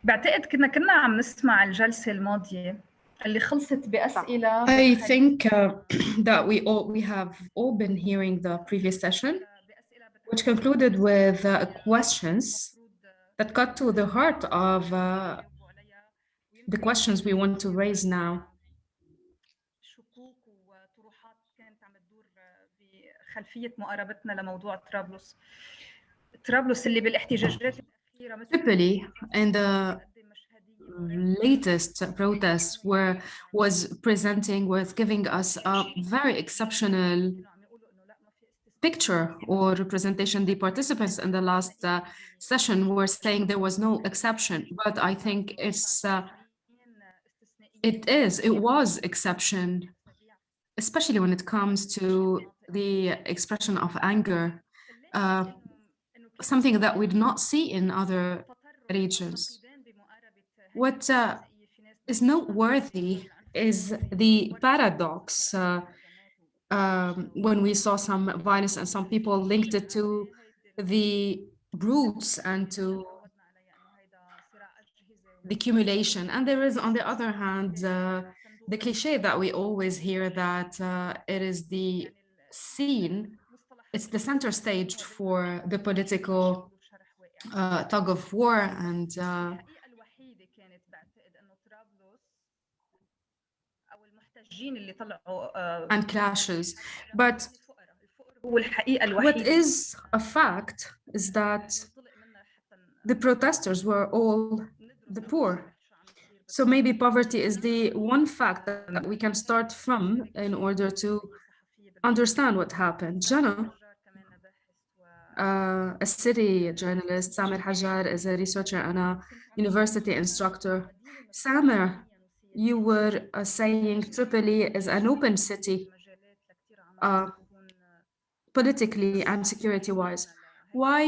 بعتقد كنا عم نسمع الجلسة الماضية اللي خلصت بأسئلة I think that we have all been hearing the previous session, which concluded with questions that got to the heart of the questions we want to raise now. شكوك وطروحات كانت عم تدور بخلفية مقاربتنا لموضوع طرابلس اللي بالاحتجاجات الأخيرة مثل Tripoli in the latest protests was giving us a very exceptional picture or representation. The participants in the last session were saying there was no exception, but I think it was exception, especially when it comes to the expression of anger, something that we do not see in other regions. What is noteworthy is the paradox when we saw some violence and some people linked it to the roots and to the accumulation. And there is, on the other hand, the cliche that we always hear that it is the scene, it's the center stage for the political tug of war and clashes. But what is a fact is that the protesters were all the poor. So maybe poverty is the one fact that we can start from in order to understand what happened. Jana, a city journalist, Samer Hajjar is a researcher and a university instructor. Samer, you were saying Tripoli is an open city, politically and security-wise. Why?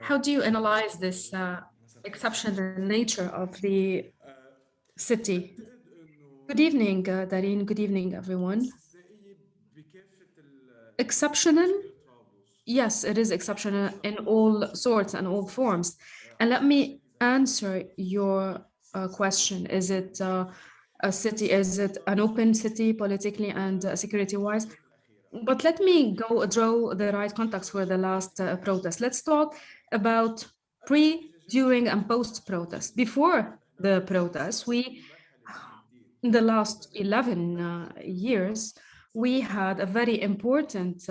How do you analyze this exceptional nature of the city? Good evening, Darine. Good evening, everyone. Exceptional? Yes, it is exceptional in all sorts and all forms. And let me answer your question. Is it a city? Is it an open city politically and security-wise? But let me draw the right context for the last protest. Let's talk about pre, during, and post-protest. Before the protest, in the last 11 years, we had a very important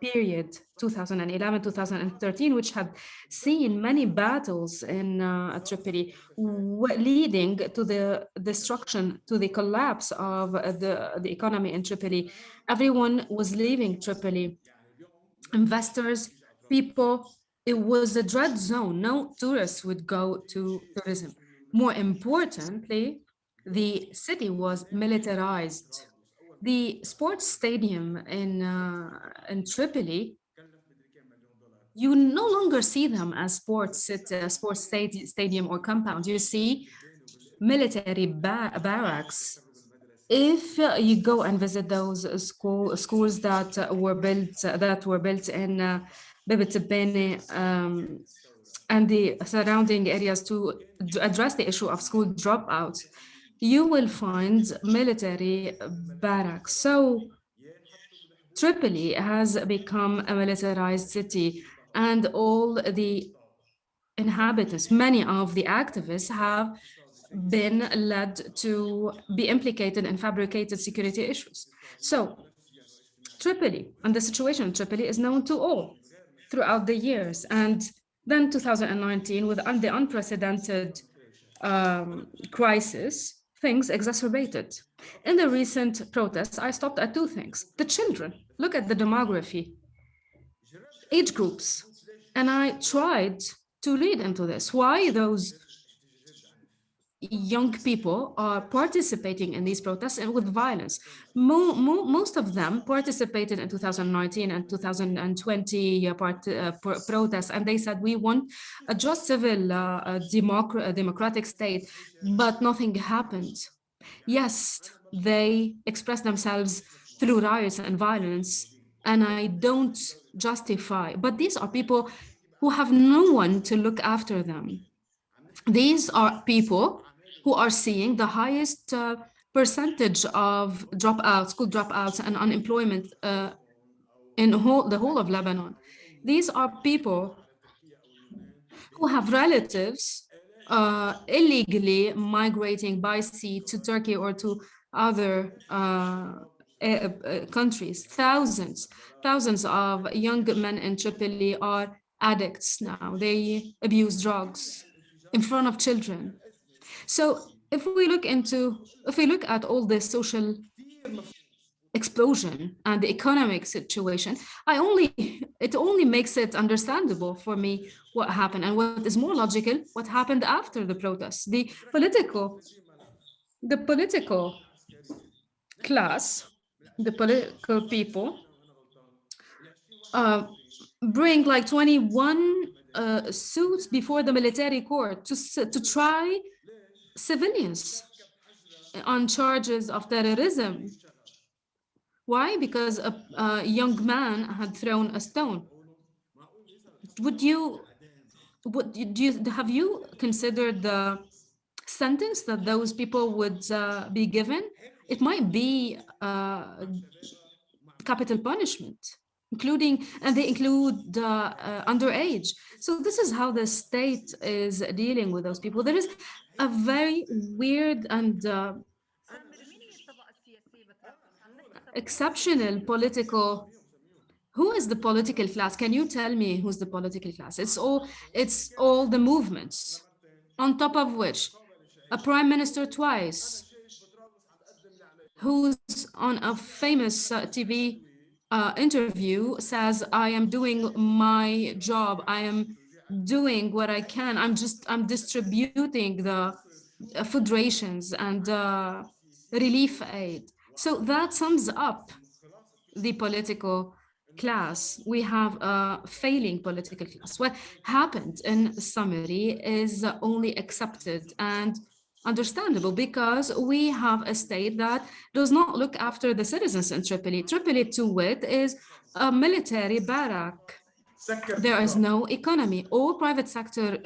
period, 2011, 2013, which had seen many battles in Tripoli, leading to the destruction, to the collapse of the economy in Tripoli. Everyone was leaving Tripoli. Investors, people, it was a dread zone. No tourists would go to tourism. More importantly, the city was militarized. The sports stadium in Tripoli, you no longer see them as sports stadium or compound. You see military barracks. If you go and visit those schools that were built in Bibit and the surrounding areas to address the issue of school dropouts, you will find military barracks. So Tripoli has become a militarized city, and all the inhabitants, many of the activists have been led to be implicated in fabricated security issues. So Tripoli and the situation in Tripoli is known to all throughout the years. And then 2019, with the unprecedented crisis, things exacerbated. In the recent protests, I stopped at two things. The children, look at the demography, age groups. And I tried to read into this. Why those young people are participating in these protests and with violence. Most of them participated in 2019 and 2020 protests, and they said, we want a just civil democratic state, but nothing happened. Yes, they expressed themselves through riots and violence, and I don't justify, but these are people who have no one to look after them. These are people who are seeing the highest percentage of dropouts, school dropouts, and unemployment in the whole of Lebanon. These are people who have relatives illegally migrating by sea to Turkey or to other countries. Thousands of young men in Tripoli are addicts now. They abuse drugs in front of children. So if we look at all this social explosion and the economic situation, it only makes it understandable for me what happened, and what is more logical, what happened after the protests. The political class, the political people uh, bring like 21 suits before the military court to try civilians on charges of terrorism. Why? Because a young man had thrown a stone. Have you considered the sentence that those people would be given? It might be capital punishment, and they include underage. So this is how the state is dealing with those people. There is a very weird and exceptional political. Who is the political class? Can you tell me who's the political class? It's all the movements, on top of which a prime minister twice, who's on a famous TV interview, says, I am doing my job. I am doing what I can. I'm distributing the food rations and relief aid. So that sums up the political class. We have a failing political class. What happened in summary is only accepted and understandable because we have a state that does not look after the citizens in Tripoli. Tripoli, to wit, is a military barrack. There is no economy. All private sector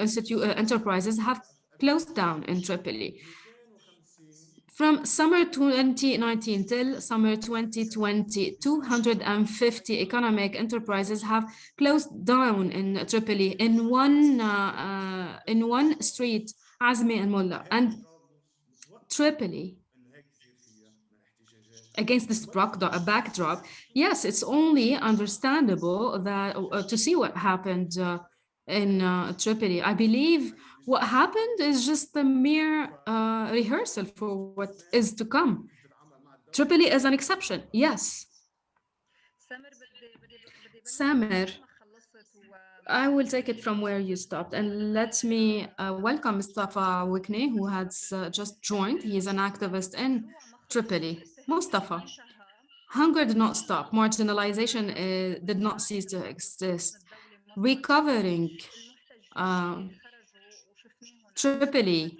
enterprises have closed down in Tripoli. From summer 2019 till summer 2020, 250 economic enterprises have closed down in Tripoli in one street, Azmi and Mullah. And Tripoli, against this backdrop, yes, it's only understandable that to see what happened in Tripoli. I believe what happened is just a mere rehearsal for what is to come. Tripoli is an exception, yes. Samer, I will take it from where you stopped, and let me welcome Mustafa Wikne, who has just joined. He is an activist in Tripoli. Mustafa, hunger did not stop. Marginalization did not cease to exist. Recovering Tripoli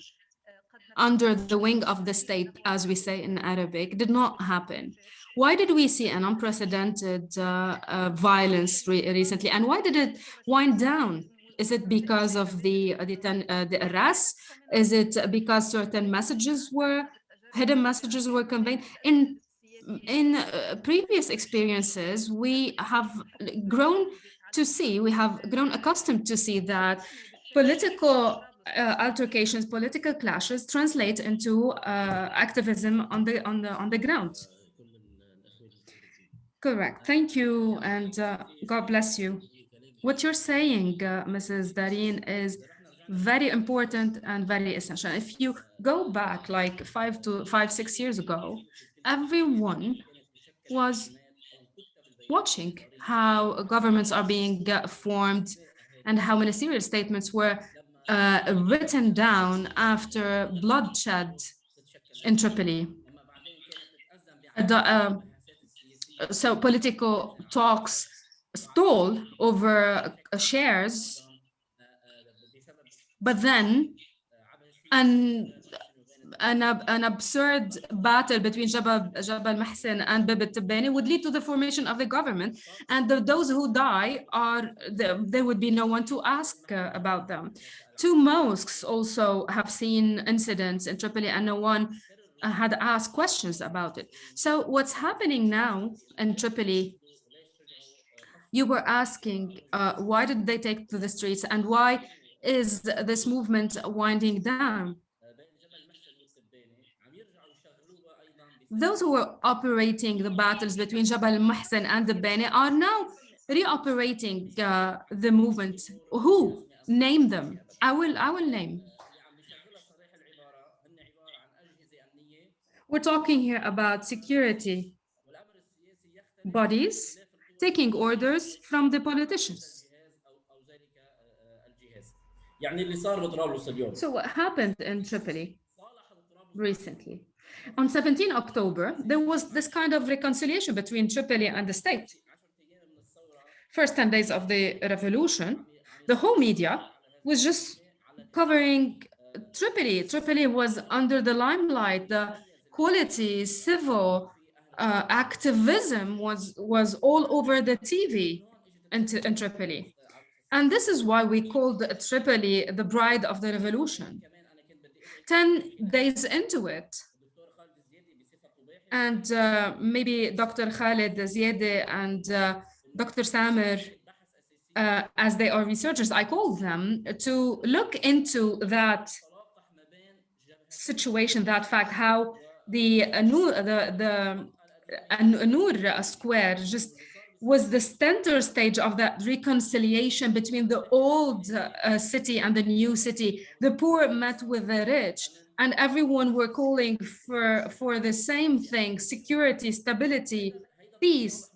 under the wing of the state, as we say in Arabic, did not happen. Why did we see an unprecedented violence recently, and why did it wind down? Is it because of the arrests? Is it because certain hidden messages were conveyed? In previous experiences, we have grown accustomed to see that political altercations, political clashes translate into activism on the ground. Correct. Thank you, and God bless you. What you're saying, Mrs. Darine, is very important and very essential. If you go back like 6 years ago, everyone was watching how governments are being formed and how ministerial statements were written down after bloodshed in Tripoli. So political talks stall over shares, but then an absurd battle between Jabal Mahsen and Bibi Tibani would lead to the formation of the government, and those who die there would be no one to ask about them. Two mosques also have seen incidents in Tripoli, and no one had asked questions about it. So what's happening now in Tripoli? You were asking why did they take to the streets, and why is this movement winding down? Those who were operating the battles between Jabal Mahsen and the Bani are now reoperating the movement. Who? Name them. I will name. We're talking here about security bodies taking orders from the politicians. So what happened in Tripoli recently? On 17 October, there was this kind of reconciliation between Tripoli and the state. First 10 days of the revolution, the whole media was just covering Tripoli. Tripoli was under the limelight. The quality, civil activism was all over the TV in Tripoli. And this is why we called Tripoli the bride of the revolution. 10 days into it, and maybe Dr. Khalid Ziede and Dr. Samer, as they are researchers, I called them to look into that situation, that fact, how the Noor Square just was the center stage of that reconciliation between the old city and the new city. The poor met with the rich, and everyone were calling for the same thing: security, stability, peace.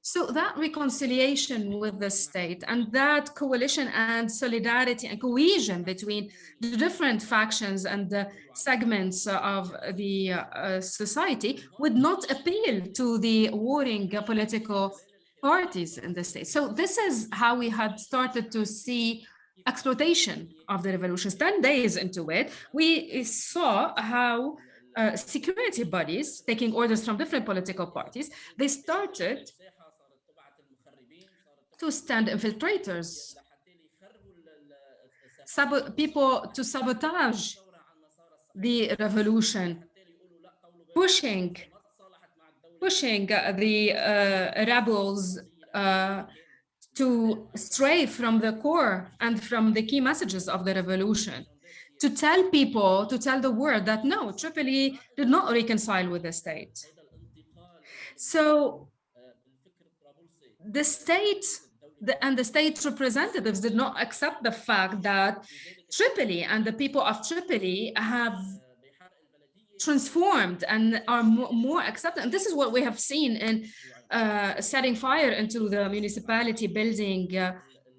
So that reconciliation with the state and that coalition and solidarity and cohesion between the different factions and the segments of the society would not appeal to the warring political parties in the state. So this is how we had started to see exploitation of the revolutions. 10 days into it, we saw how security bodies taking orders from different political parties, they started to stand infiltrators, people to sabotage the revolution, pushing the rebels to stray from the core and from the key messages of the revolution, to tell people, to tell the world that no, Tripoli did not reconcile with the state. So the state and the state representatives did not accept the fact that Tripoli and the people of Tripoli have transformed and are more accepted. And this is what we have seen in setting fire into the municipality building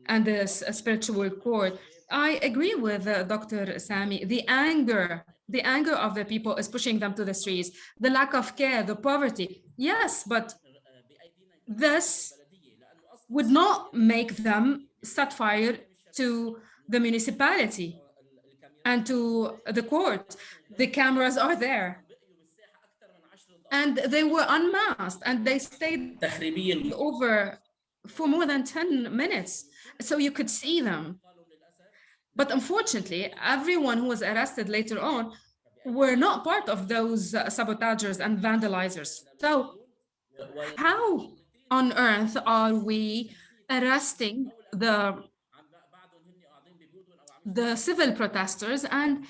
and the spiritual court. I agree with Dr. Sami. The anger of the people is pushing them to the streets. The lack of care, the poverty. Yes, but this would not make them set fire to the municipality and to the court. The cameras are there. And they were unmasked and they stayed over for more than 10 minutes, so you could see them. But unfortunately, everyone who was arrested later on were not part of those sabotagers and vandalizers. So how on earth are we arresting the civil protesters and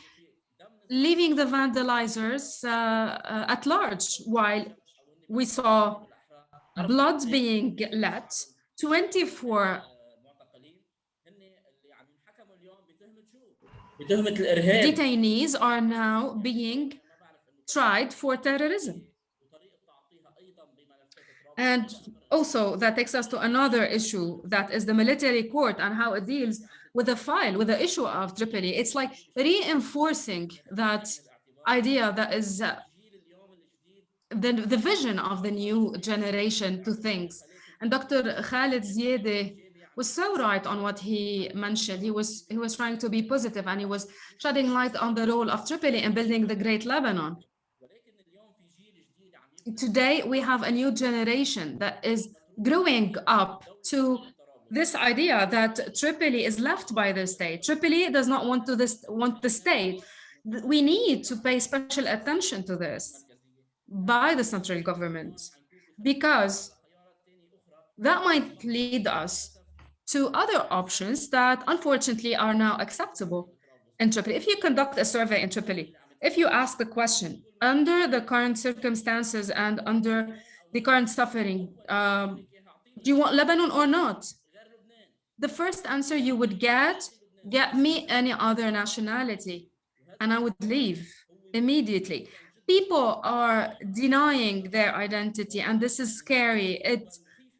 leaving the vandalizers at large, while we saw blood being let? 24 detainees are now being tried for terrorism. And also that takes us to another issue, that is the military court and how it deals with the file, with the issue of Tripoli. It's like reinforcing that idea that is the vision of the new generation to things. And Dr. Khalid Ziede was so right on what he mentioned. He was trying to be positive, and he was shedding light on the role of Tripoli in building the Great Lebanon. Today, we have a new generation that is growing up to this idea that Tripoli is left by the state. Tripoli does not want the state. We need to pay special attention to this by the central government, because that might lead us to other options that unfortunately are now acceptable in Tripoli. If you conduct a survey in Tripoli, if you ask the question, under the current circumstances and under the current suffering, do you want Lebanon or not? The first answer you would get me any other nationality, and I would leave immediately. People are denying their identity, and this is scary. It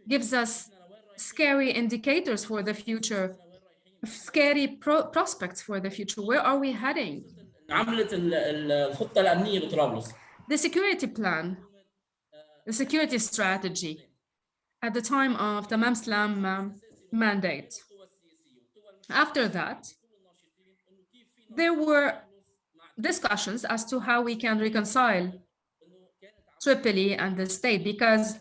gives us scary indicators for the future, scary prospects for the future. Where are we heading? The security plan, the security strategy at the time of the Mamslam mandate. After that, there were discussions as to how we can reconcile Tripoli and the state, because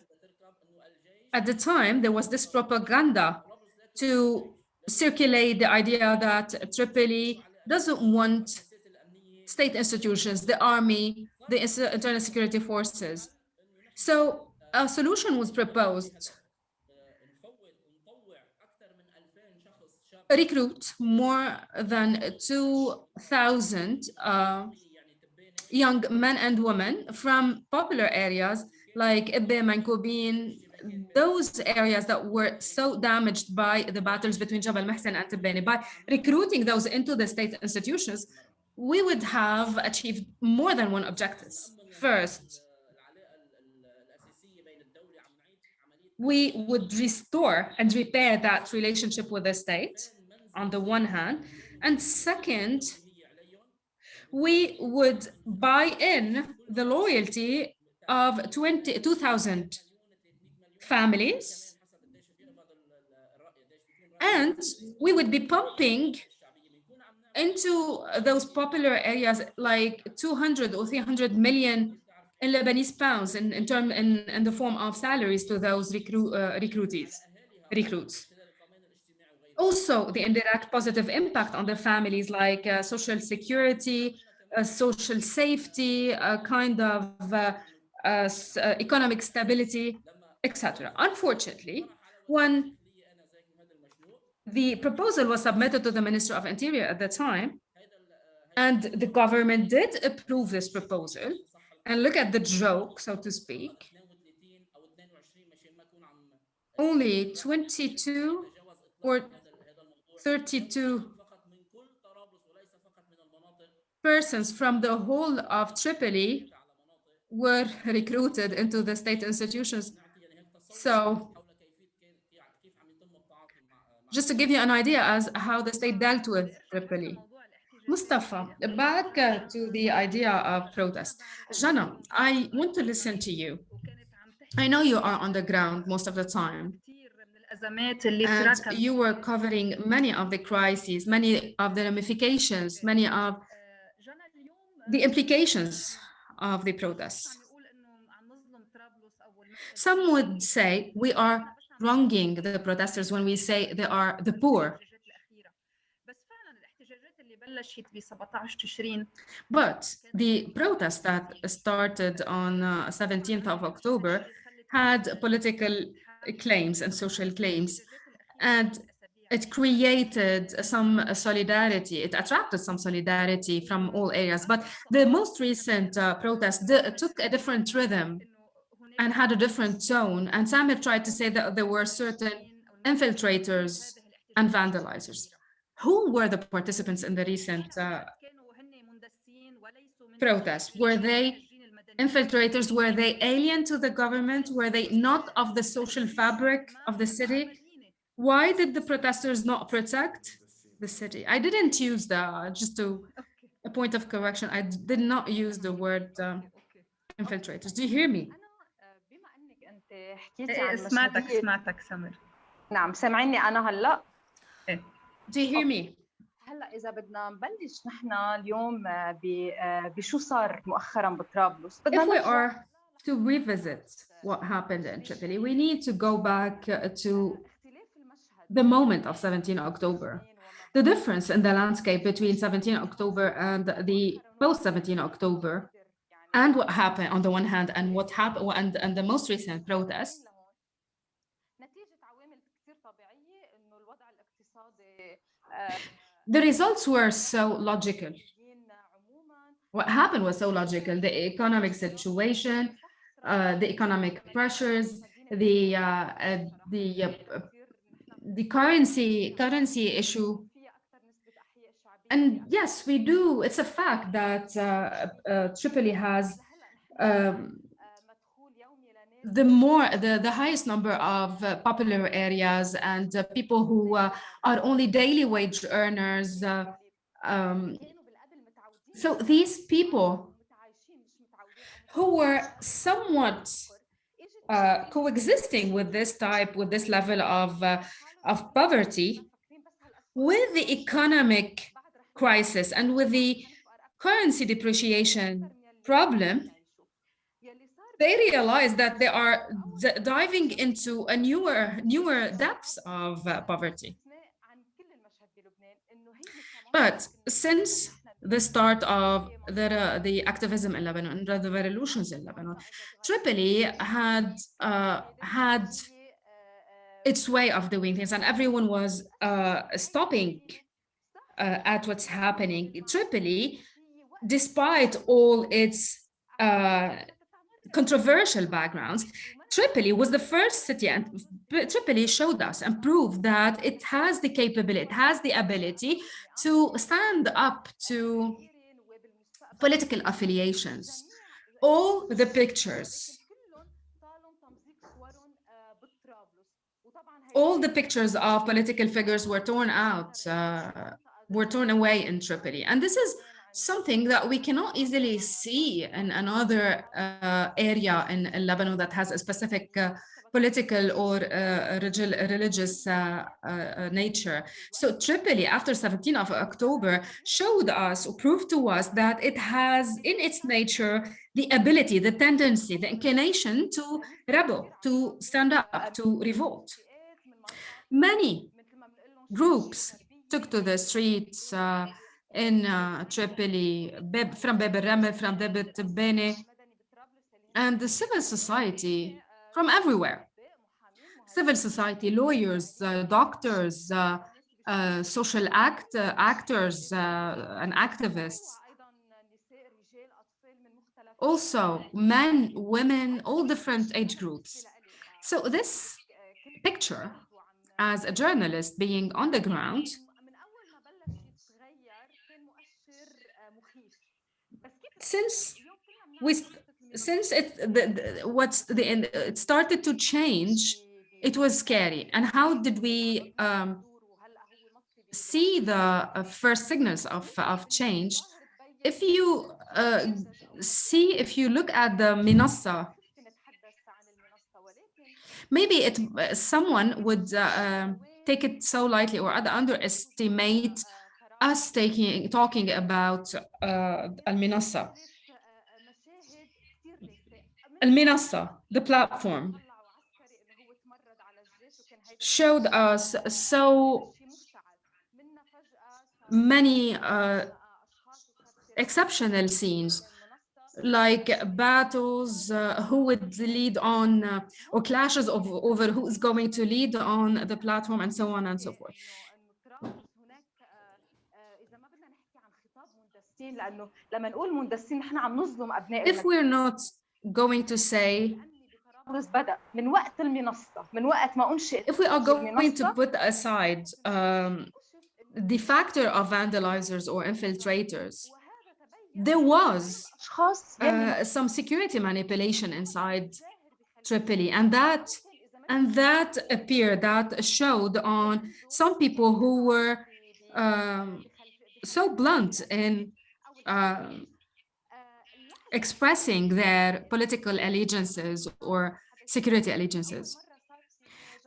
at the time there was this propaganda to circulate the idea that Tripoli doesn't want state institutions, the army, the internal security forces. So a solution was proposed: recruit more than 2,000 young men and women from popular areas like Ibbe, Mankubin, those areas that were so damaged by the battles between Jabal Mahsen and Tibani. By recruiting those into the state institutions, we would have achieved more than one objective. First, we would restore and repair that relationship with the state, on the one hand. And second, we would buy in the loyalty of 2,000 families, and we would be pumping into those popular areas like 200 or 300 million in Lebanese pounds in the form of salaries to those recruits. Also, the indirect positive impact on their families, like social security, social safety, a kind of economic stability, etc. Unfortunately, when the proposal was submitted to the Minister of Interior at the time, and the government did approve this proposal, and look at the joke, so to speak, only 22 or 32 persons from the whole of Tripoli were recruited into the state institutions. So just to give you an idea as how the state dealt with Tripoli. Mustafa, back to the idea of protest. Jana, I want to listen to you. I know you are on the ground most of the time, and you were covering many of the crises, many of the ramifications, many of the implications of the protests. Some would say we are wronging the protesters when we say they are the poor. But the protest that started on 17th of October had political claims and social claims, and it created some solidarity. It attracted some solidarity from all areas. But the most recent protest took a different rhythm and had a different tone. And Samir tried to say that there were certain infiltrators and vandalizers. Who were the participants in the recent protests? Were they infiltrators? Were they alien to the government? Were they not of the social fabric of the city? Why did the protesters not protect the city? I didn't use just to a point of correction, I did not use the word infiltrators. Do you hear me? سمعتك سمر. نعم سامعيني أنا هلأ؟ Do you hear me? هلا إذا بدنا نبلش نحن اليوم بشو صار مؤخرا بطرابلس. If we are to revisit what happened in Tripoli, we need to go back to the moment of 17 October. The difference in the landscape between 17 October and the post 17 October, and what happened on the one hand, and what happened and the most recent protests. The results were so logical. What happened was so logical. The economic situation, the economic pressures, the currency issue. And yes, we do. It's a fact that Tripoli has the highest number of popular areas and people who are only daily wage earners. So these people who were somewhat coexisting with this level of poverty, with the economic crisis and with the currency depreciation problem, they realize that they are diving into a newer depths of poverty. But since the start of the activism in Lebanon, the revolutions in Lebanon, Tripoli had its way of doing things, and everyone was stopping at what's happening. Tripoli, despite all its controversial backgrounds, Tripoli was the first city, and Tripoli showed us and proved that it has the capability, it has the ability to stand up to political affiliations. All the pictures of political figures were torn away in Tripoli. And this is something that we cannot easily see in another area in Lebanon that has a specific political or religious nature. So Tripoli, after 17th of October, showed us or proved to us that it has in its nature the ability, the tendency, the inclination to rebel, to stand up, to revolt. Many groups took to the streets in Tripoli, from Bab el-Ramel, from Debit Bene, and the civil society from everywhere. Civil society, lawyers, doctors, social actors, and activists. Also, men, women, all different age groups. So this picture, as a journalist being on the ground, since it started to change, it was scary. And how did we see the first signals of change? If you look at the Minassa, maybe someone would take it so lightly or underestimate us talking about Al-Minassa. Al-Minassa, the platform, showed us so many exceptional scenes, like battles, who would lead on, or clashes over who is going to lead on the platform, and so on and so forth. If we're not going to say, if we are going to put aside the factor of vandalizers or infiltrators, there was some security manipulation inside Tripoli, and that appeared, that showed on some people who were so blunt in expressing their political allegiances or security allegiances.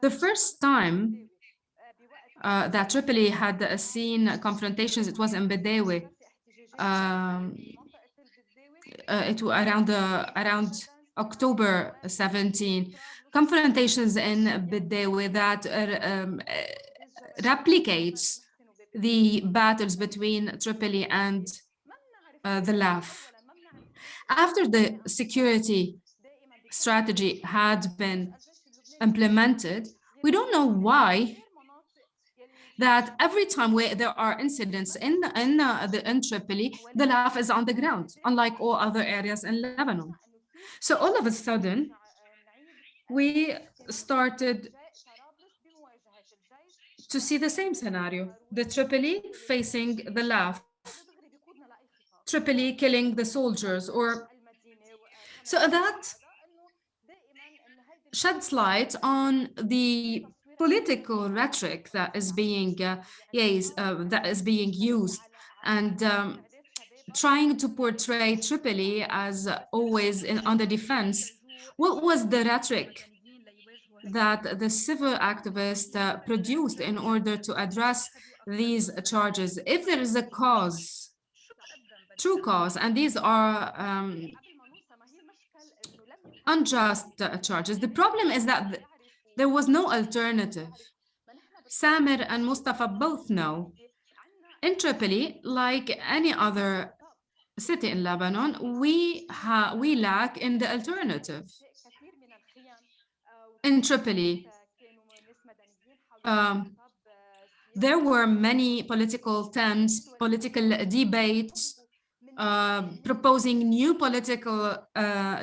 The first time that Tripoli had seen confrontations, it was in Bedawi. It was around October 17. Confrontations in Bedawi that replicates the battles between Tripoli and the LAF. After the security strategy had been implemented, we don't know why that every time there are incidents in Tripoli, the LAF is on the ground, unlike all other areas in Lebanon. So all of a sudden, we started to see the same scenario, the Tripoli facing the LAF, Tripoli killing the soldiers, so that sheds light on the political rhetoric that is being used, and trying to portray Tripoli as always on the defense. What was the rhetoric that the civil activists produced in order to address these charges? If there is a cause, true cause, and these are unjust charges, the problem is that there was no alternative. Samir and Mustafa both know in Tripoli, like any other city in Lebanon, we lack in the alternative. In Tripoli, there were many political tents, political debates, proposing new political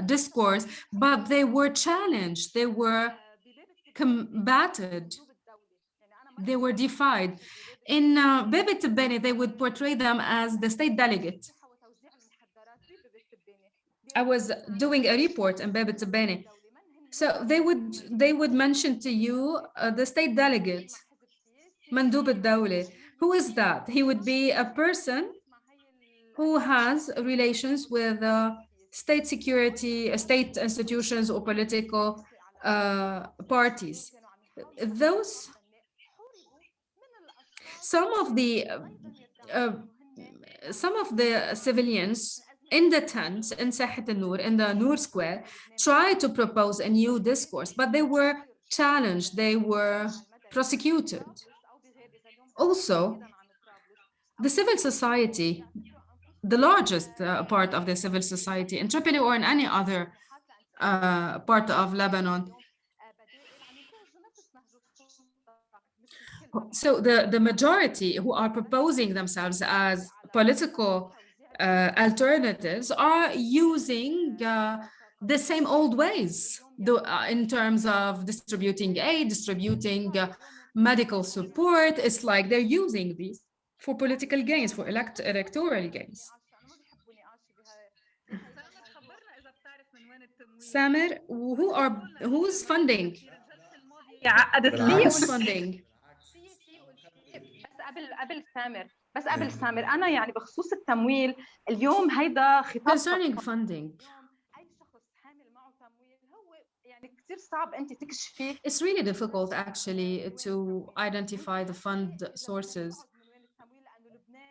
discourse, but they were challenged, they were combated, they were defied. In Bibi Tibbani, they would portray them as the state delegate. I was doing a report in Bibi Tibbani. So they would mention to you the state delegate, Mandub al-Dawli. Who is that? He would be a person who has relations with state security, state institutions, or political parties. Some of the civilians in the tents in Sahat al-Nur, in the Nur Square, tried to propose a new discourse, but they were challenged, they were prosecuted. Also, the civil society, the largest part of the civil society in Tripoli or in any other part of Lebanon. So the majority who are proposing themselves as political alternatives are using the same old ways in terms of distributing aid, distributing medical support. It's like they're using these for political gains, for electoral gains. Samir, who's funding? Who's funding? قبل سامر انا يعني بخصوص التمويل اليوم هيدا خطاب concerning funding. اي شخص حامل معه تمويل هو يعني كثير صعب انت تكشفي. It's really difficult actually to identify the fund sources.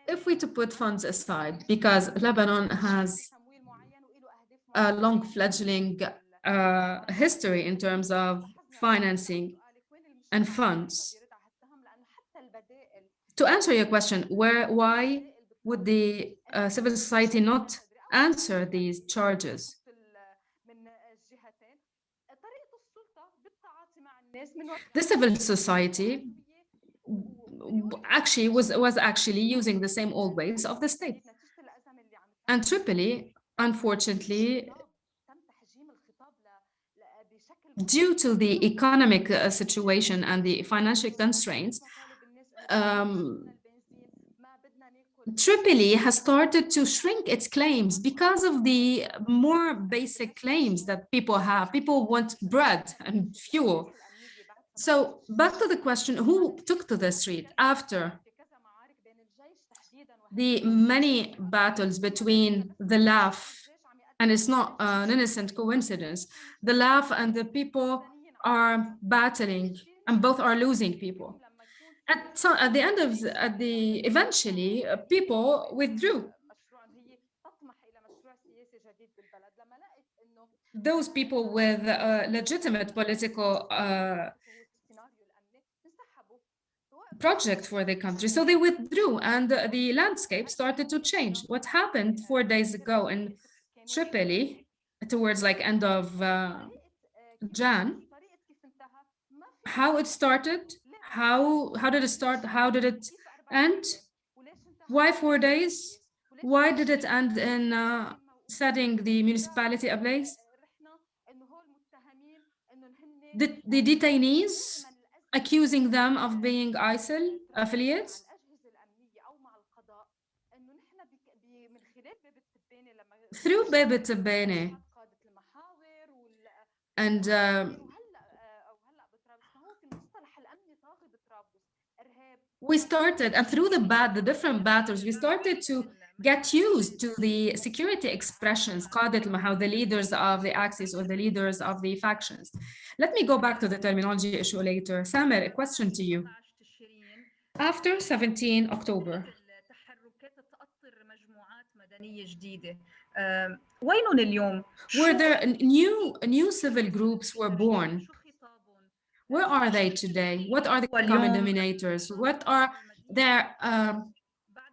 If we to put funds aside, because Lebanon has a long fledgling history in terms of financing and funds. To answer your question, why would the civil society not answer these charges? The civil society actually was actually using the same old ways of the state. And Tripoli, unfortunately, due to the economic situation and the financial constraints, Tripoli has started to shrink its claims because of the more basic claims that people have. People want bread and fuel. So back to the question, who took to the street after the many battles between the LAF, and it's not an innocent coincidence, the LAF and the people are battling and both are losing people. At the end of eventually people withdrew. Those people with legitimate political project for the country. So they withdrew and the landscape started to change. What happened 4 days ago in Tripoli, towards like end of Jan, how it started, how did it start, how did it end, why 4 days, why did it end in setting the municipality ablaze? The detainees accusing them of being ISIL affiliates. Through Bebe Tebene and we started, and through the different battles, we started to get used to the security expressions, how the leaders of the axis or the leaders of the factions. Let me go back to the terminology issue later. Samer, a question to you. After 17 October, where there new civil groups were born, where are they today? What are the common denominators? What are their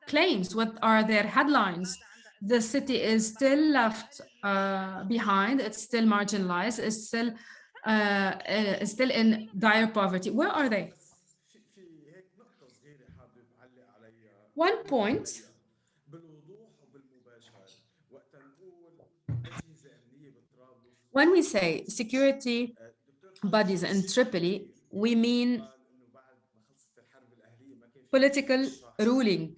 claims? What are their headlines? The city is still left behind. It's still marginalized. It's still in dire poverty. Where are they? One point. When we say security bodies in Tripoli, we mean political ruling.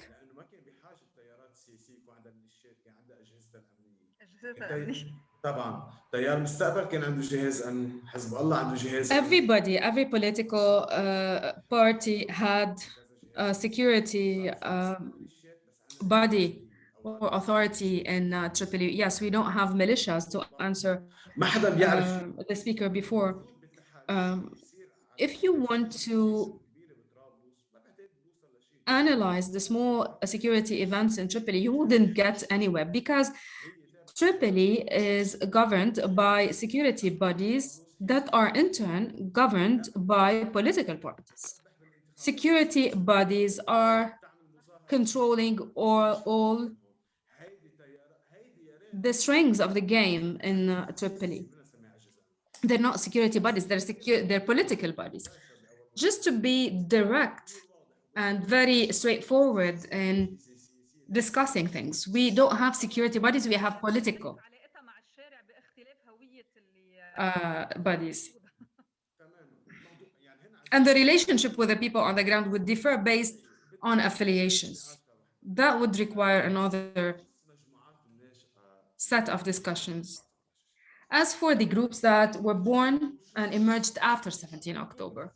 Every political party had a security body or authority in Tripoli. Yes, we don't have militias, to answer the speaker before. If you want to analyze the small security events in Tripoli, you wouldn't get anywhere, because Tripoli is governed by security bodies that are in turn governed by political parties. Security bodies are controlling all the strings of the game in Tripoli. They're not security bodies, they're political bodies. Just to be direct and very straightforward in discussing things, we don't have security bodies, we have political bodies. And the relationship with the people on the ground would differ based on affiliations. That would require another set of discussions. As for the groups that were born and emerged after 17 October,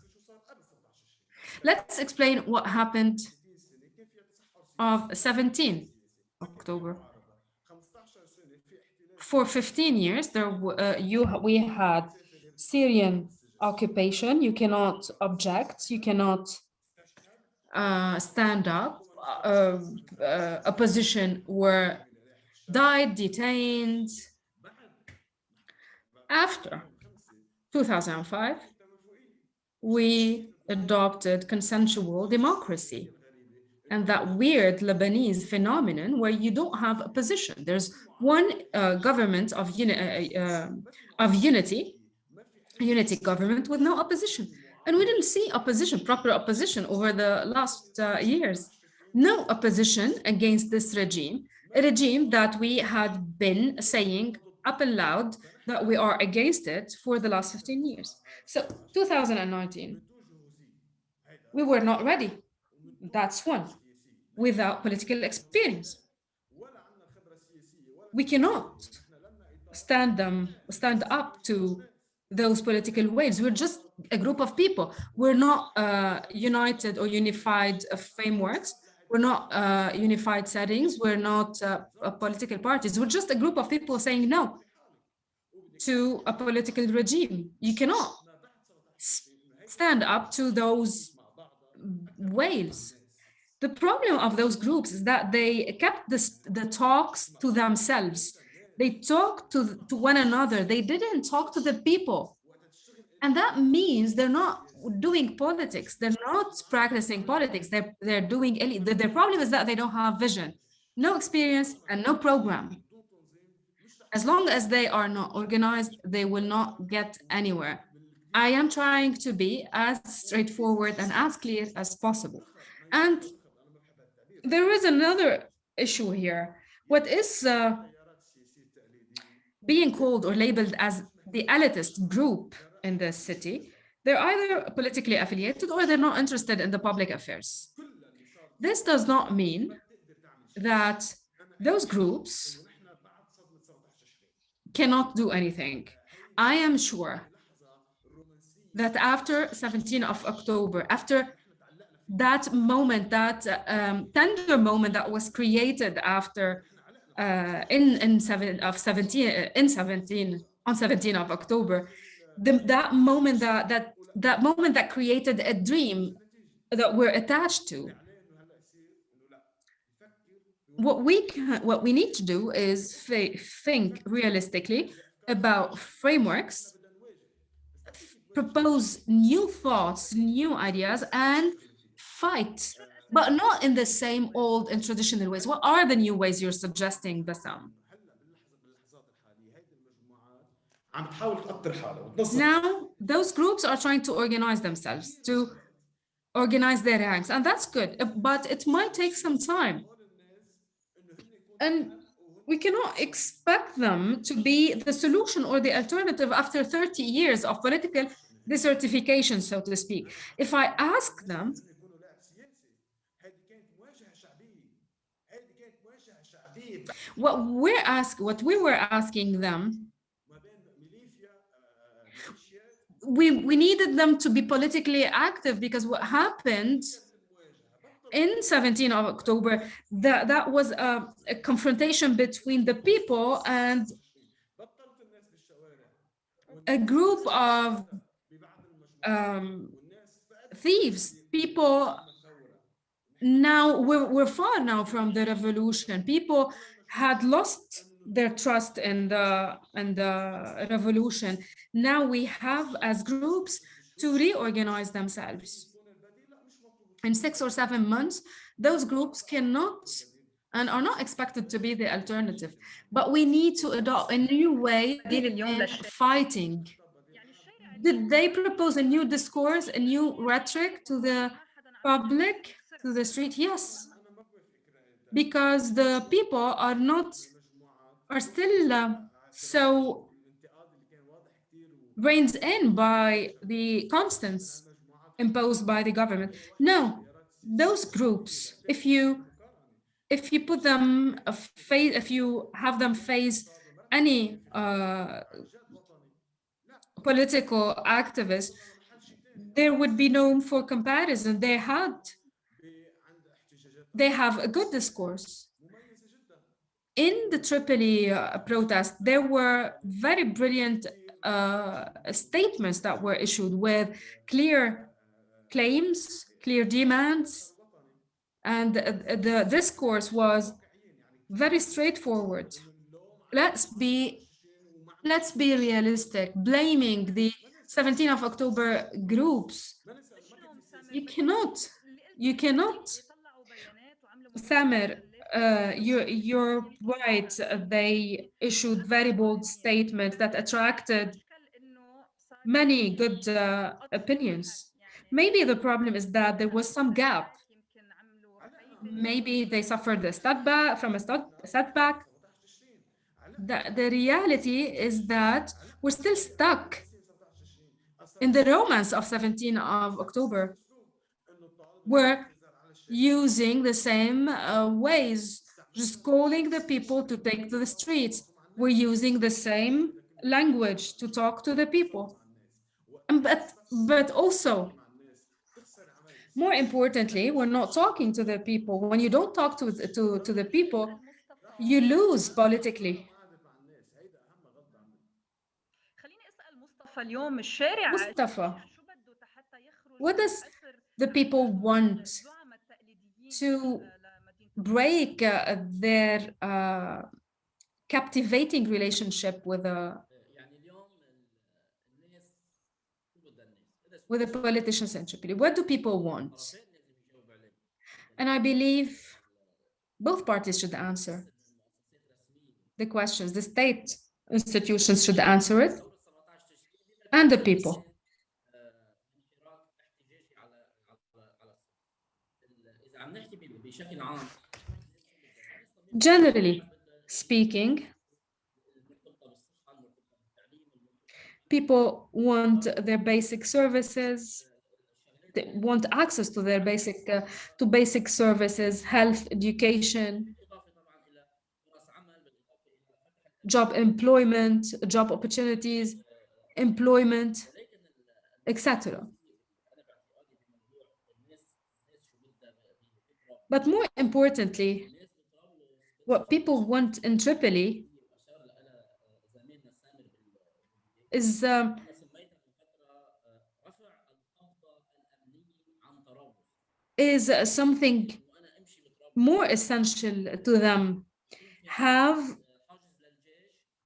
let's explain what happened of 17 October. For 15 years, we had Syrian occupation. You cannot object, you cannot stand up. Opposition were died, detained. After 2005, we adopted consensual democracy and that weird Lebanese phenomenon where you don't have opposition. There's one government of unity government with no opposition. And we didn't see opposition, proper opposition over the last years. No opposition against this regime, a regime that we had been saying up and loud that we are against it for the last 15 years. So 2019, we were not ready. That's one. Without political experience, we cannot stand up to those political waves. We're just a group of people. We're not united or unified frameworks. We're not unified settings. We're not political parties. We're just a group of people saying no to a political regime. You cannot stand up to those waves. The problem of those groups is that they kept the talks to themselves. They talked to one another. They didn't talk to the people. And that means they're not doing politics. They're not practicing politics. They're doing their problem is that they don't have vision, no experience, and no program. As long as they are not organized, they will not get anywhere. I am trying to be as straightforward and as clear as possible. And there is another issue here. What is being called or labeled as the elitist group in the city, they're either politically affiliated or they're not interested in the public affairs. This does not mean that those groups cannot do anything. I am sure that after 17th of October, after that moment, that tender moment that was created after on 17 of October, that moment that created a dream that we're attached to. What we need to do is think realistically about frameworks, propose new thoughts, new ideas, and fight, but not in the same old and traditional ways. What are the new ways you're suggesting, Bassam? Now, those groups are trying to organize themselves, to organize their ranks, and that's good, but it might take some time. And we cannot expect them to be the solution or the alternative after 30 years of political desertification, so to speak. If I ask them, what we were asking them, we needed them to be politically active, because what happened in 17th of October, that was a confrontation between the people and a group of thieves. People now, we're far now from the revolution. People had lost their trust in the revolution. Now we have, as groups, to reorganize themselves. In 6 or 7 months, those groups cannot and are not expected to be the alternative. But we need to adopt a new way in fighting. Did they propose a new discourse, a new rhetoric to the public, to the street? Yes. Because the people are still so reined in by the constants imposed by the government. No, those groups, if you put them if you have them face any political activist, there would be no room for comparison. They have a good discourse. In the Tripoli protest, there were very brilliant statements that were issued with clear claims, clear demands, and the discourse was very straightforward. Let's be realistic. Blaming the 17th of October groups, you cannot, Samer, you're right. They issued very bold statements that attracted many good opinions. Maybe the problem is that there was some gap. Maybe they suffered a setback setback. The reality is that we're still stuck in the romance of 17th of October. We're using the same ways, just calling the people to take to the streets. We're using the same language to talk to the people. But also, more importantly, we're not talking to the people. When you don't talk to the people, you lose politically. Mustafa, What does the people want? To break their captivating relationship with the politicians in Tripoli. What do people want? And I believe both parties should answer the questions. The state institutions should answer it, and the people. Generally speaking, people want their basic services, they want access to their basic services, health, education, job employment, job opportunities, employment, etc. But more importantly, what people want in Tripoli is something more essential to them. Have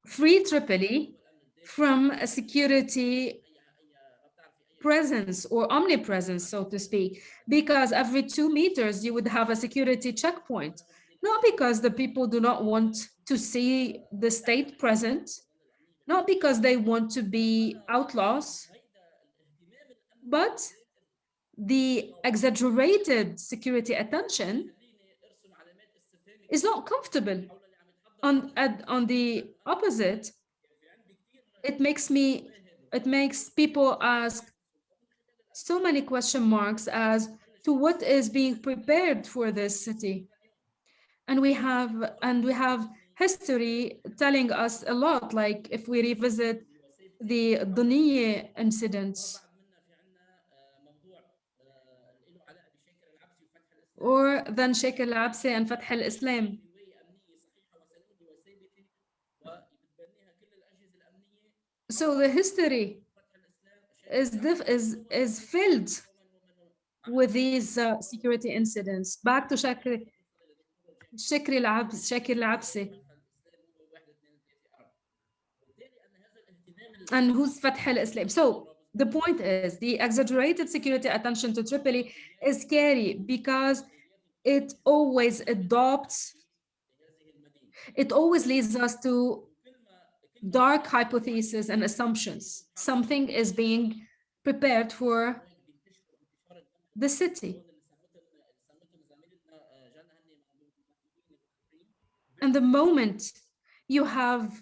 free Tripoli from a security presence or omnipresence, so to speak, because every 2 meters you would have a security checkpoint. Not because the people do not want to see the state present, not because they want to be outlaws, but the exaggerated security attention is not comfortable. On the opposite, it makes people ask so many question marks as to what is being prepared for this city. And we have history telling us a lot, like if we revisit the Darine incidents, or then Sheikh al-Absi and Fath al-Islam. So the history is filled with these security incidents. Back to Shakir al-Absi. And who's Fath al-Islam? So the point is, the exaggerated security attention to Tripoli is scary because it always leads us to dark hypotheses and assumptions. Something is being prepared for the city. And the moment you have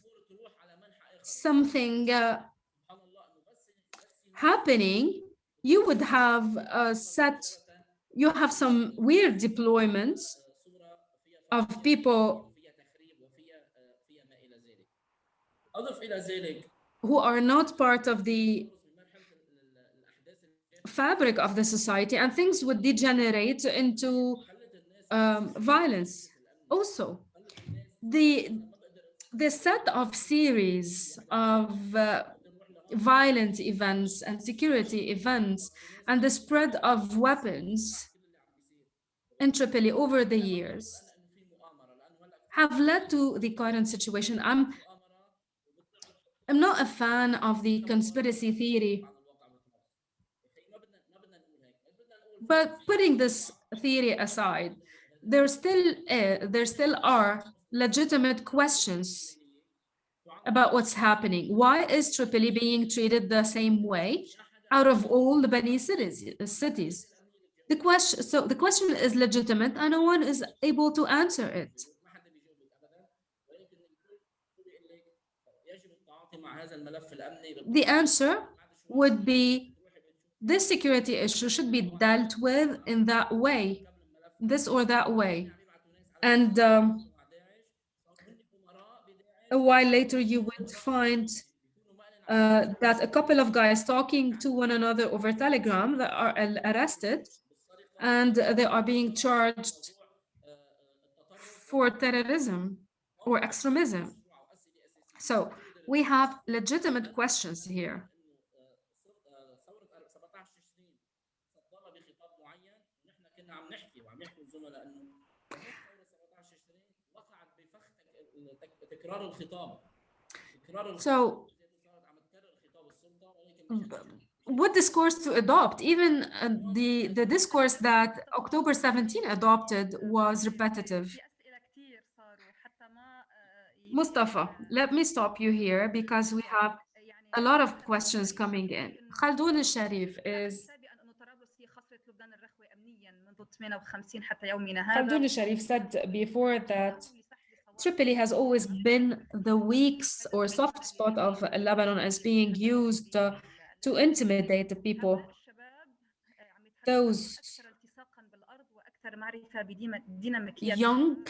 something happening, you would have some weird deployments of people who are not part of the fabric of the society, and things would degenerate into violence. Also, the set of series of violent events and security events and the spread of weapons in Tripoli over the years have led to the current situation. I'm not a fan of the conspiracy theory, but putting this theory aside, there still are legitimate questions about what's happening. Why is Tripoli being treated the same way out of all the Lebanese cities? The question is legitimate, and no one is able to answer it. The answer would be this security issue should be dealt with in that way, this or that way. And a while later, you would find that a couple of guys talking to one another over Telegram that are arrested, and they are being charged for terrorism or extremism. So we have legitimate questions here. So what discourse to adopt? Even the discourse that October 17 adopted was repetitive. Mustafa, let me stop you here because we have a lot of questions coming in. Khaldun al-Sharif is Khaldun al-Sharif said before that Tripoli has always been the weak or soft spot of Lebanon as being used to intimidate the people. Those young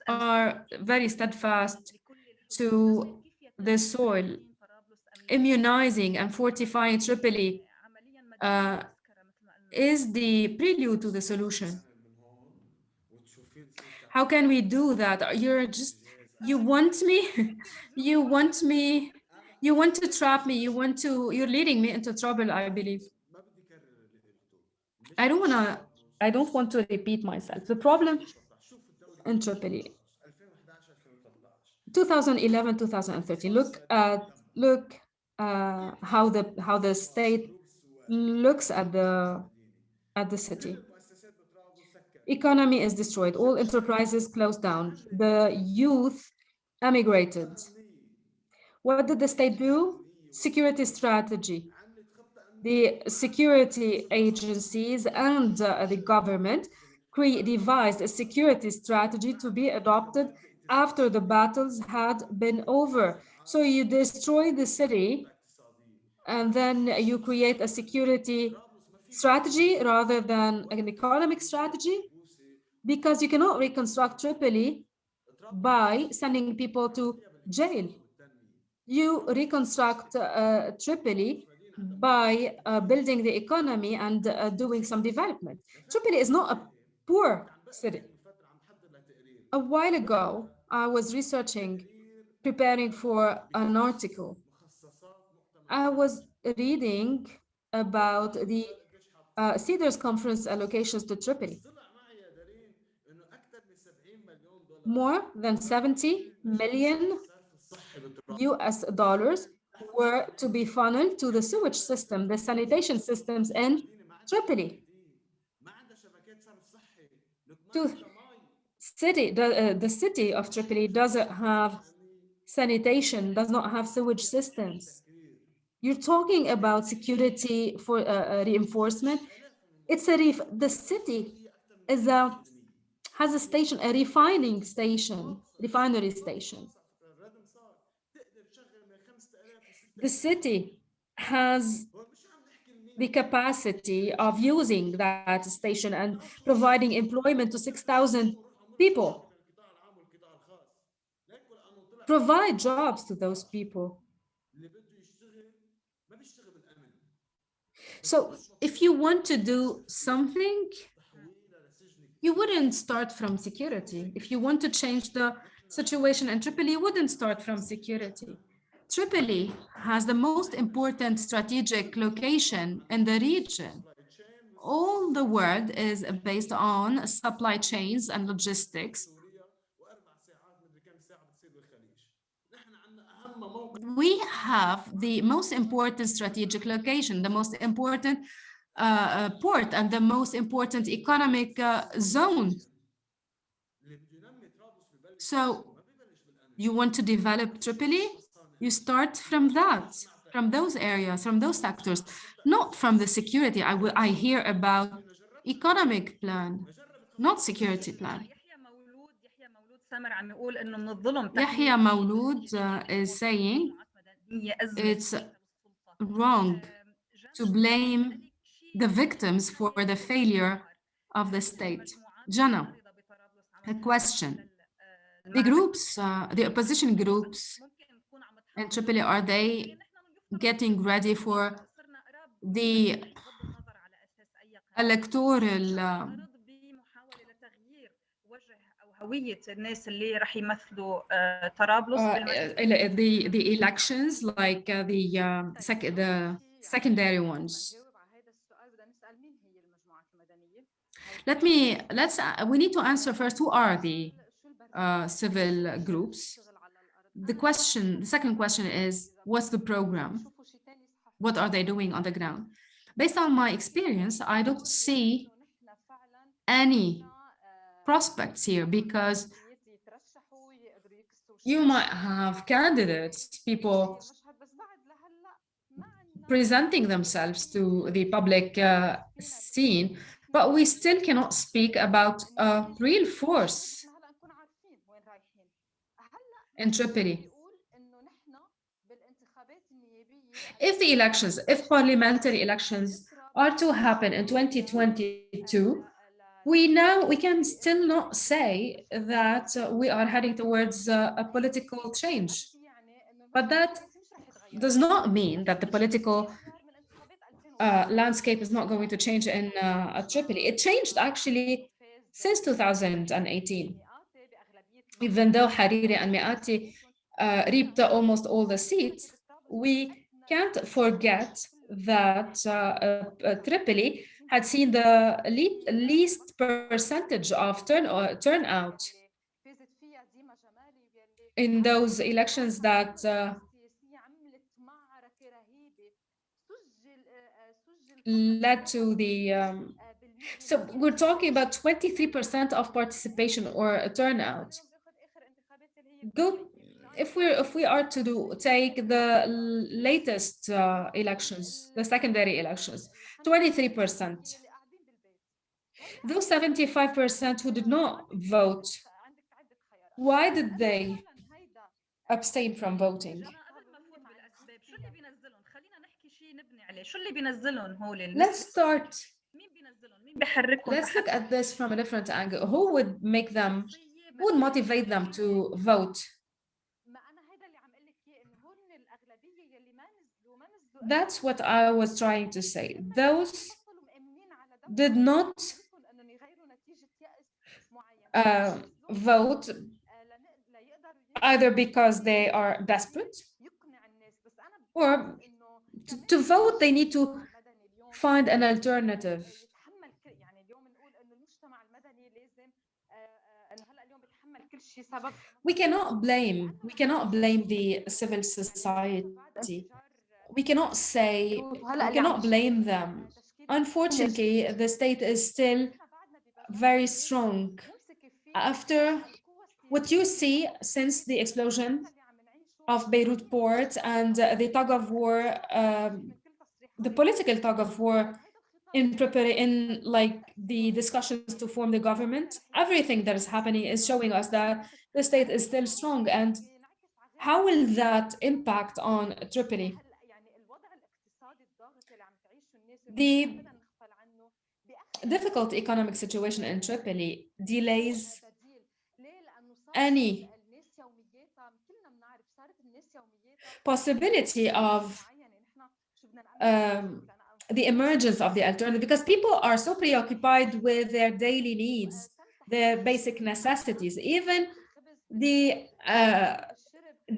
are very steadfast to the soil, immunizing and fortifying Tripoli is the prelude to the solution. How can we do that? You want me, you want me, you want to trap me, you're leading me into trouble, I believe. I don't want to repeat myself. The problem in Tripoli, 2011, 2013, look how the state looks at the city. Economy is destroyed. All enterprises closed down. The youth emigrated. What did the state do? Security strategy. The security agencies and the government devised a security strategy to be adopted after the battles had been over. So you destroy the city and then you create a security strategy rather than an economic strategy, because you cannot reconstruct Tripoli by sending people to jail. You reconstruct Tripoli by building the economy and doing some development. Tripoli is not a poor city. A while ago, I was researching, preparing for an article. I was reading about the Cedars Conference allocations to Tripoli. More than 70 million US dollars were to be funneled to the sewage system, the sanitation systems in Tripoli. The city of Tripoli doesn't have sanitation, does not have sewage systems. You're talking about security for reinforcement. The city has a station, a refinery station. The city has the capacity of using that station and providing employment to 6,000 people. Provide jobs to those people. So if you want to do something, you wouldn't start from security. If you want to change the situation in Tripoli, you wouldn't start from security. Tripoli has the most important strategic location in the region. All the world is based on supply chains and logistics. We have the most important strategic location, the most important port, and the most important economic zone. So you want to develop Tripoli? You start from that, from those areas, from those sectors, not from the security. I hear about economic plan, not security plan. Yahya Maulud is saying it's wrong to blame the victims for the failure of the state. Jana, a question. The opposition groups in Tripoli, are they getting ready for the electoral the elections, like the secondary ones? We need to answer first, who are the civil groups. The second question is, what's the program? What are they doing on the ground? Based on my experience, I don't see any prospects here, because you might have candidates, people presenting themselves to the public scene, but we still cannot speak about a real force in Tripoli. If parliamentary elections are to happen in 2022, we can still not say that we are heading towards a political change. But that does not mean that the political landscape is not going to change in Tripoli. It changed actually since 2018. Even though Hariri and Miati reaped almost all the seats, we can't forget that Tripoli had seen the least percentage of turnout in those elections that led to the so we're talking about 23% of participation or turnout. If we are to take the latest elections, the secondary elections, 23%. Those 75% who did not vote, why did they abstain from voting? Let's look at this from a different angle. Who would motivate them to vote? That's what I was trying to say. Those did not vote either because they are desperate, or to vote they need to find an alternative. We cannot blame the civil society. We cannot blame them. Unfortunately, the state is still very strong. After what you see since the explosion of Beirut port and the tug of war, the political tug of war in the discussions to form the government, everything that is happening is showing us that the state is still strong. And how will that impact on Tripoli? The difficult economic situation in Tripoli delays any possibility of the emergence of the alternative, because people are so preoccupied with their daily needs, their basic necessities. Even the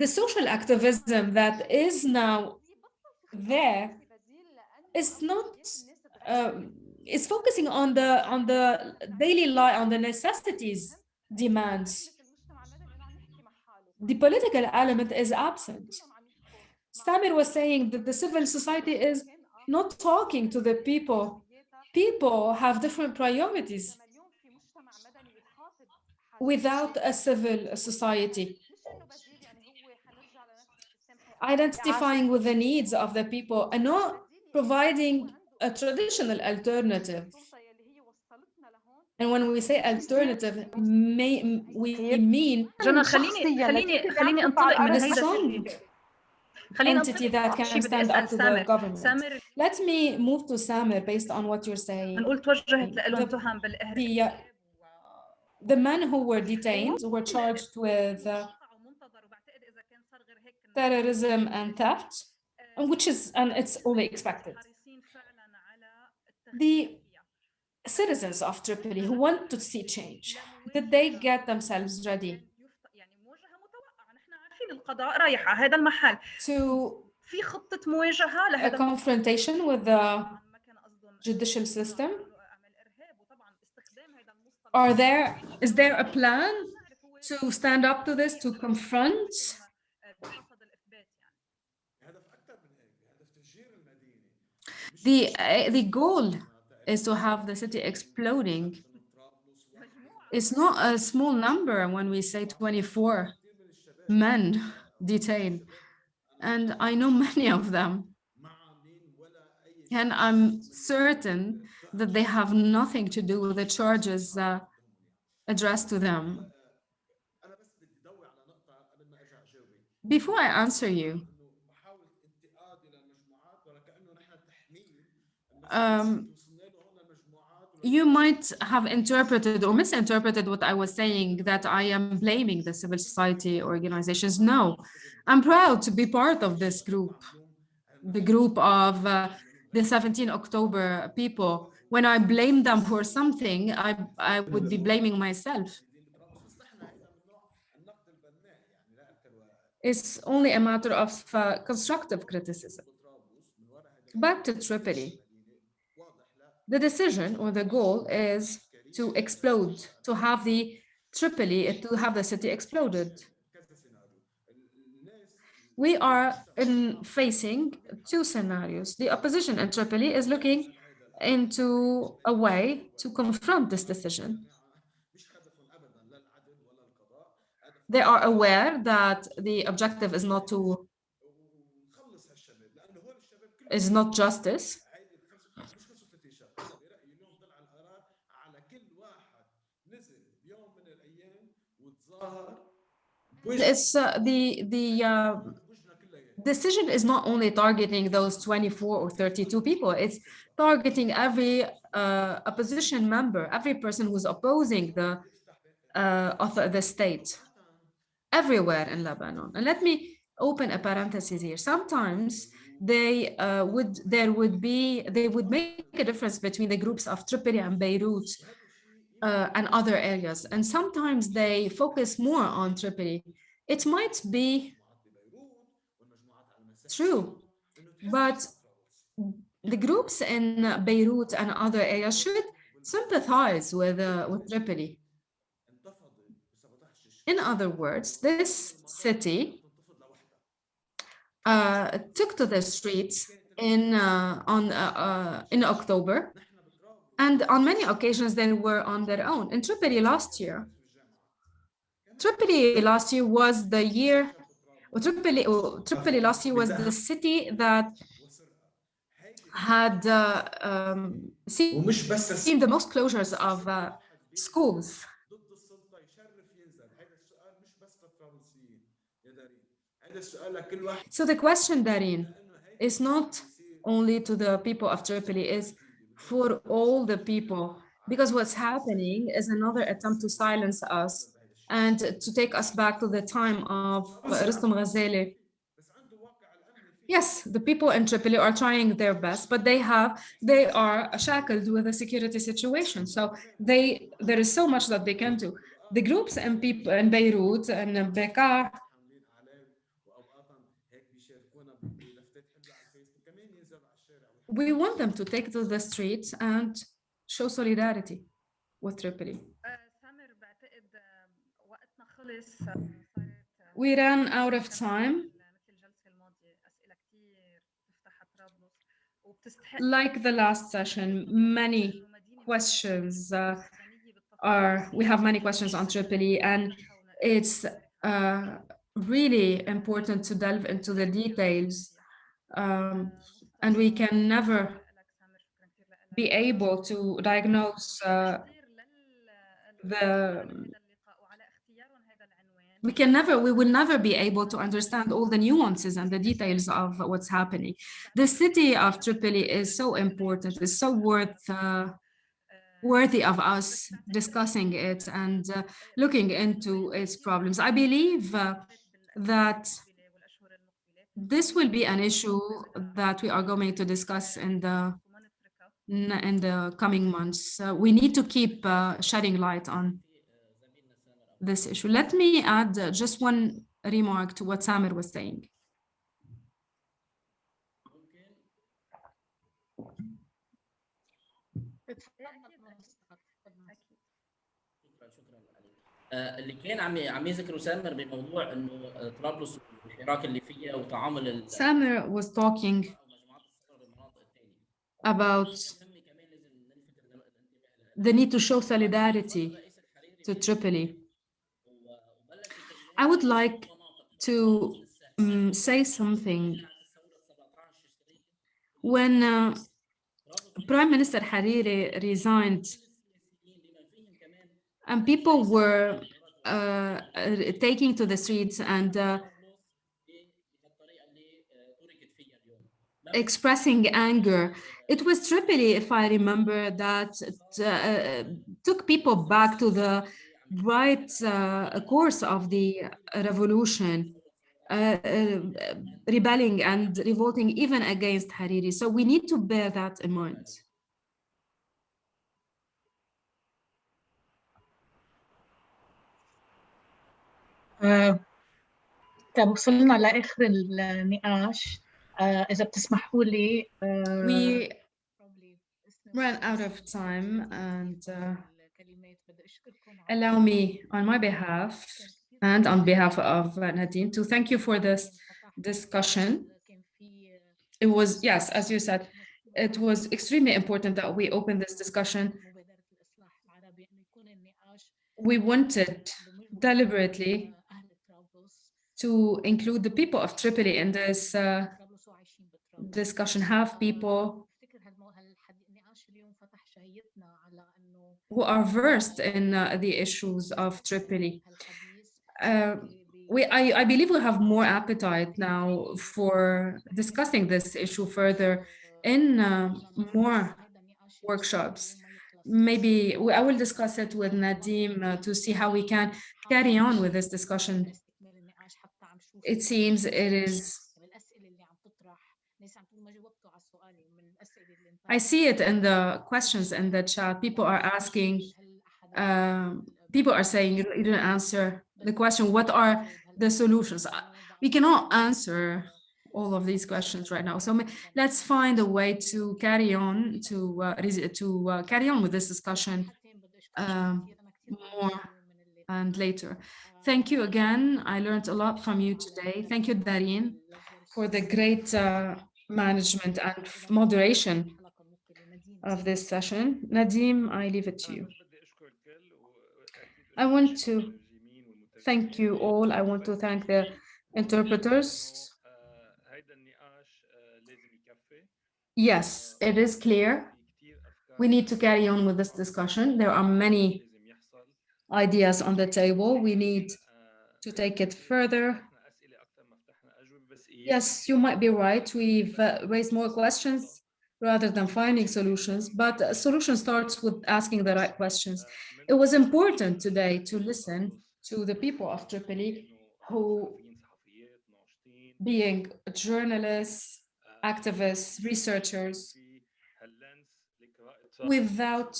social activism that is now there is not is focusing on the daily life, on the necessities demands. The political element is absent. Samir was saying that the civil society is not talking to the people. People have different priorities without a civil society identifying with the needs of the people and not providing a traditional alternative. And when we say alternative, we mean جانا خليني انطلق من هيدا strong entity that can stand up to the government. Let me move to Samir based on what you're saying. نقول توجهت لهم تهم بالإرهاب. The men who were detained were charged with terrorism and theft, and it's only expected. The citizens of Tripoli who want to see change, did they get themselves ready to a confrontation with the judicial system? Is there a plan to stand up to this, to confront. The goal is to have the city exploding. It's not a small number when we say 24 men detained, and I know many of them. And I'm certain that they have nothing to do with the charges addressed to them. Before I answer you, you might have interpreted or misinterpreted what I was saying, that I am blaming the civil society organizations. No, I'm proud to be part of this group, the group of the 17 October people. When I blame them for something, I would be blaming myself. It's only a matter of constructive criticism. Back to Tripoli. The decision or the goal is to explode, to have the Tripoli, to have the city exploded. We are facing two scenarios. The opposition in Tripoli is looking into a way to confront this decision. They are aware that the objective is not justice. It's the decision is not only targeting those 24 or 32 people, it's targeting every opposition member, every person who's opposing the state, everywhere in Lebanon. And let me open a parenthesis here. Sometimes they would make a difference between the groups of Tripoli and Beirut and other areas. And sometimes they focus more on Tripoli. It might be true, but the groups in Beirut and other areas should sympathize with Tripoli. In other words, this city took to the streets in October, and on many occasions they were on their own. In Tripoli last year was the year, Tripoli last year was the city that had seen the most closures of schools. So the question, Darine, is not only to the people of Tripoli, is for all the people, because what's happening is another attempt to silence us and to take us back to the time of Rustam Ghazali. Yes, the people in Tripoli are trying their best, but they are shackled with the security situation. So there is so much that they can do. The groups and people in Beirut and Bekaa, we want them to take to the streets and show solidarity with Tripoli. We ran out of time. Like the last session, many questions we have many questions on Tripoli, and it's really important to delve into the details, and we can never be able to diagnose we will never be able to understand all the nuances and the details of what's happening. The city of Tripoli is so important, it's so worthy of us discussing it and looking into its problems. I believe that this will be an issue that we are going to discuss in the coming months. We need to keep shedding light on this issue. Let me add just one remark to what Samir was saying. اللي كان عم يذكره سامر بموضوع انه طرابلس والحراك اللي فيها وتعامل Samir was talking about the need to show solidarity to Tripoli. I would like to say something. When Prime Minister Hariri resigned and people were taking to the streets and expressing anger, it was Tripoli, if I remember, that took people back to the right course of the revolution, rebelling and revolting even against Hariri. So we need to bear that in mind. طب وصلنا لآخر النقاش. إذا بتسمحوا لي We ran out of time, and allow me on my behalf and on behalf of Nadine to thank you for this discussion. It was, yes, as you said, it was extremely important that we open this discussion. We wanted deliberately to include the people of Tripoli in this discussion, have people who are versed in the issues of Tripoli. I believe we have more appetite now for discussing this issue further in more workshops. Maybe I will discuss it with Nadim to see how we can carry on with this discussion. It seems it is. I see it in the questions in the chat. People are asking, people are saying you didn't answer the question, what are the solutions? We cannot answer all of these questions right now. So let's find a way to carry on carry on with this discussion more and later. Thank you again. I learned a lot from you today. Thank you, Darine, for the great management and moderation of this session. Nadim, I leave it to you. I want to thank you all. I want to thank the interpreters. Yes, it is clear. We need to carry on with this discussion. There are many ideas on the table. We need to take it further. Yes, you might be right. We've raised more questions rather than finding solutions, but a solution starts with asking the right questions. It was important today to listen to the people of Tripoli who, being journalists, activists, researchers, without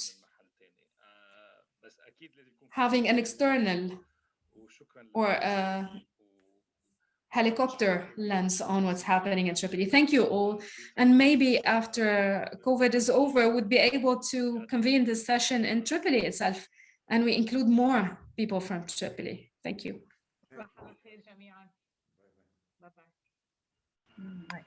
having an external or a helicopter lens on what's happening in Tripoli. Thank you all. And maybe after COVID is over, we'll be able to convene this session in Tripoli itself, and we include more people from Tripoli. Thank you. Bye bye.